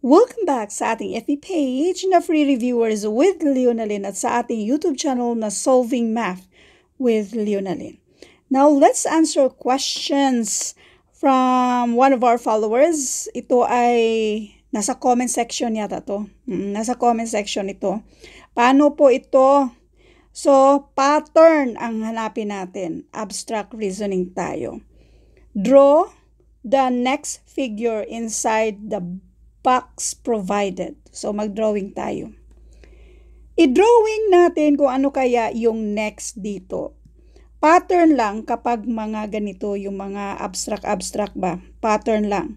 Welcome back sa ating FB page na Free Reviewers with Leonalyn at sa ating YouTube channel na Solving Math with Leonalyn. Now, let's answer questions from one of our followers. Ito ay nasa comment section yata to. Nasa comment section ito. Paano po ito? So, pattern ang hanapin natin. Abstract reasoning tayo. Draw the next figure inside the box provided. So, mag-drawing tayo. I-drawing natin kung ano kaya yung next dito. Pattern lang kapag mga ganito, yung mga abstract ba? Pattern lang.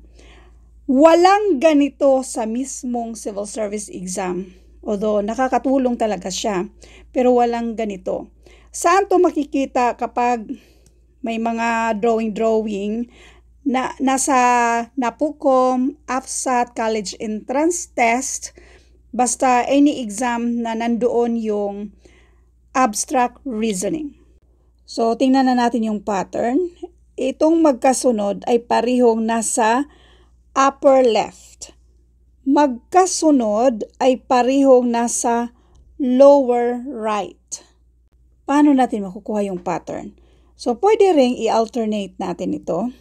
Walang ganito sa mismong civil service exam. Although, nakakatulong talaga siya. Pero walang ganito. Saan to makikita kapag may mga drawing na nasa NAPUCOM, AFSAT, College Entrance Test, basta any exam na nandoon yung abstract reasoning. So, tingnan na natin yung pattern. Itong magkasunod ay parehong nasa upper left. Magkasunod ay parehong nasa lower right. Paano natin makukuha yung pattern? So, pwede ring i-alternate natin ito.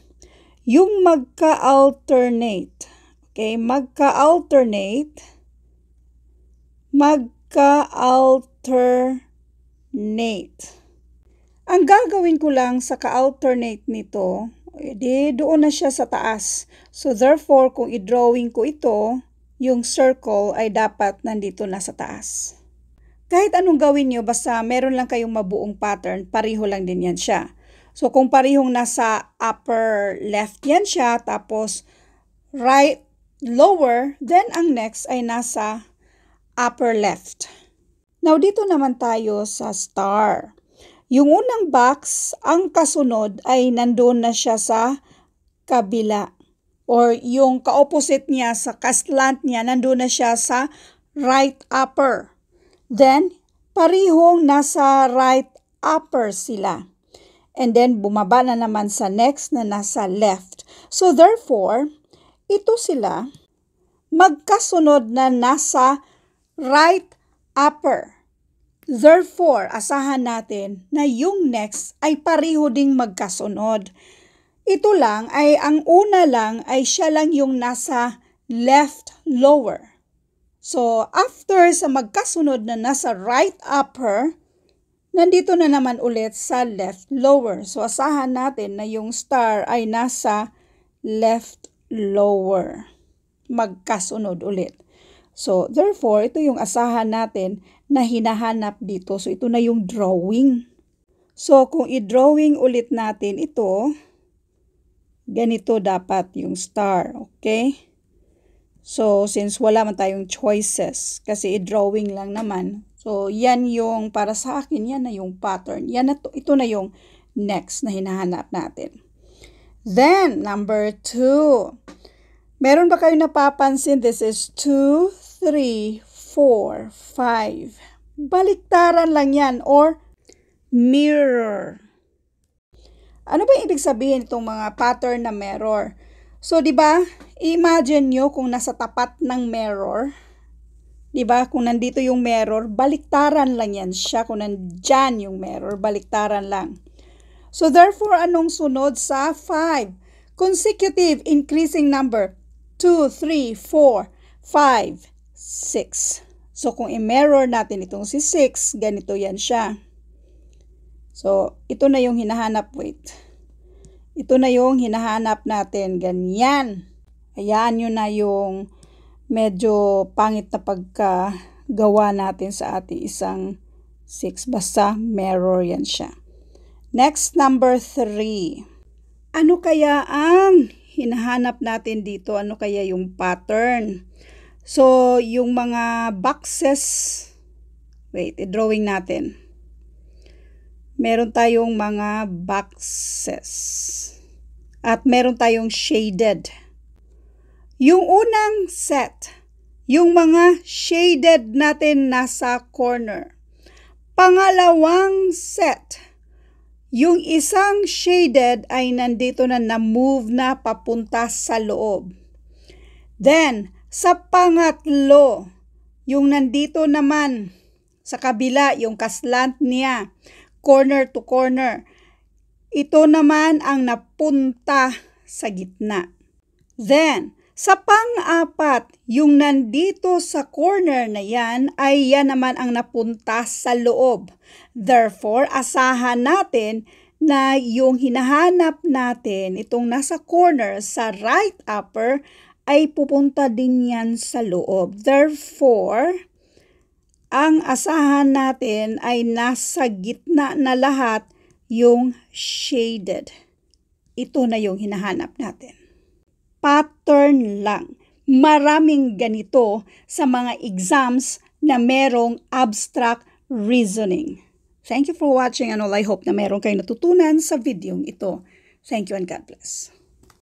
Yung magka-alternate. Okay, magka-alternate. Ang gagawin ko lang sa ka-alternate nito, doon na siya sa taas. So, therefore, kung i-drawing ko ito, yung circle ay dapat nandito na sa taas. Kahit anong gawin nyo, basta meron lang kayong mabuong pattern, pareho lang din yan siya. So, kung parehong nasa upper left yan siya, tapos right lower, then ang next ay nasa upper left. Now, dito naman tayo sa star. Yung unang box, ang kasunod ay nandun na siya sa kabila. Or yung ka-opposite niya, sa kaslant niya, nandun na siya sa right upper. Then, parehong nasa right upper sila. And then, bumaba na naman sa next na nasa left. So, therefore, ito sila magkasunod na nasa right upper. Therefore, asahan natin na yung next ay pareho ding magkasunod. Ito lang ay, ang una lang ay siya lang yung nasa left lower. So, after sa magkasunod na nasa right upper, nandito na naman ulit sa left lower. So, asahan natin na yung star ay nasa left lower. Magkasunod ulit. So, therefore, ito yung asahan natin na hinahanap dito. So, ito na yung drawing. So, kung i-drawing ulit natin ito, ganito dapat yung star. Okay? So, since wala man tayong choices, kasi i-drawing lang naman, so, yan yung, para sa akin, yan na yung pattern. Ito na yung next na hinahanap natin. Then, number 2. Meron ba kayo napapansin? This is 2, 3, 4, 5. Baliktaran lang yan or mirror. Ano ba ibig sabihin itong mga pattern na mirror? So, di ba, imagine nyo kung nasa tapat ng mirror. Diba? Kung nandito yung mirror, baliktaran lang yan siya. Kung nandyan yung mirror, baliktaran lang. So, therefore, anong sunod sa 5? Consecutive increasing number. 2, 3, 4, 5, 6. So, kung i-mirror natin itong si 6, ganito yan siya. So, ito na yung hinahanap. Wait. Ito na yung hinahanap natin. Ganyan. Ayan yun na yung medyo pangit na pagkagawa natin sa ating isang 6. Basta mirror yan siya. Next, number 3. Ano kaya ang hinahanap natin dito? Ano kaya yung pattern? So, yung mga boxes, wait, i-drawing natin. Meron tayong mga boxes. At meron tayong shaded. Yung unang set, yung mga shaded natin nasa corner. Pangalawang set, yung isang shaded ay nandito na na-move na papunta sa loob. Then, Sa pangatlo, yung nandito naman sa kabila, yung kaslant niya, corner to corner, ito naman ang napunta sa gitna. Then, sa pang-apat, yung nandito sa corner na yan ay yan naman ang napunta sa loob. Therefore, asahan natin na yung hinahanap natin, itong nasa corner sa right upper, ay pupunta din yan sa loob. Therefore, ang asahan natin ay nasa gitna na lahat yung shaded. Ito na yung hinahanap natin. Pattern lang. Maraming ganito sa mga exams na merong abstract reasoning. Thank you for watching and all. I hope na meron kayong natutunan sa video ito. Thank you and God bless.